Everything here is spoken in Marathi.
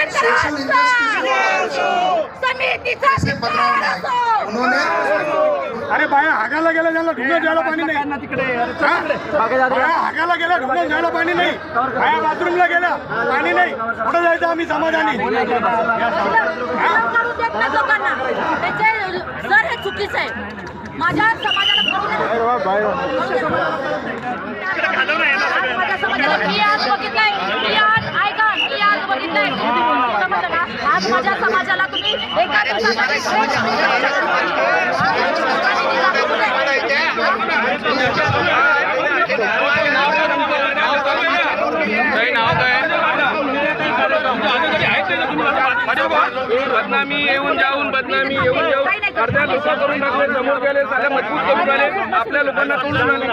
सोशल इंडस्ट्री उन्होंने अरे बाया हागायला गेला त्याला ढुंगण जायला पाणी नाही बाया हागायला गेला ढुंगण जायला पाणी नाही बाया बाथरूमला गेला पाणी नाही कुठं जायचं आम्ही समाधानी सर हे चुकीचं आहे माझ्या समाजाला माझ्या समाजाला मी आज बघितलंय मी आज ऐका मी आज बघितलंय समजलं का आज माझ्या समाजाला तुम्ही एका बदनामी येऊन जाऊन अर्ध्या लोक करून टाकले समोर गेले साऱ्या मजबूत करून आले आपल्या लोकांना तोडून आले.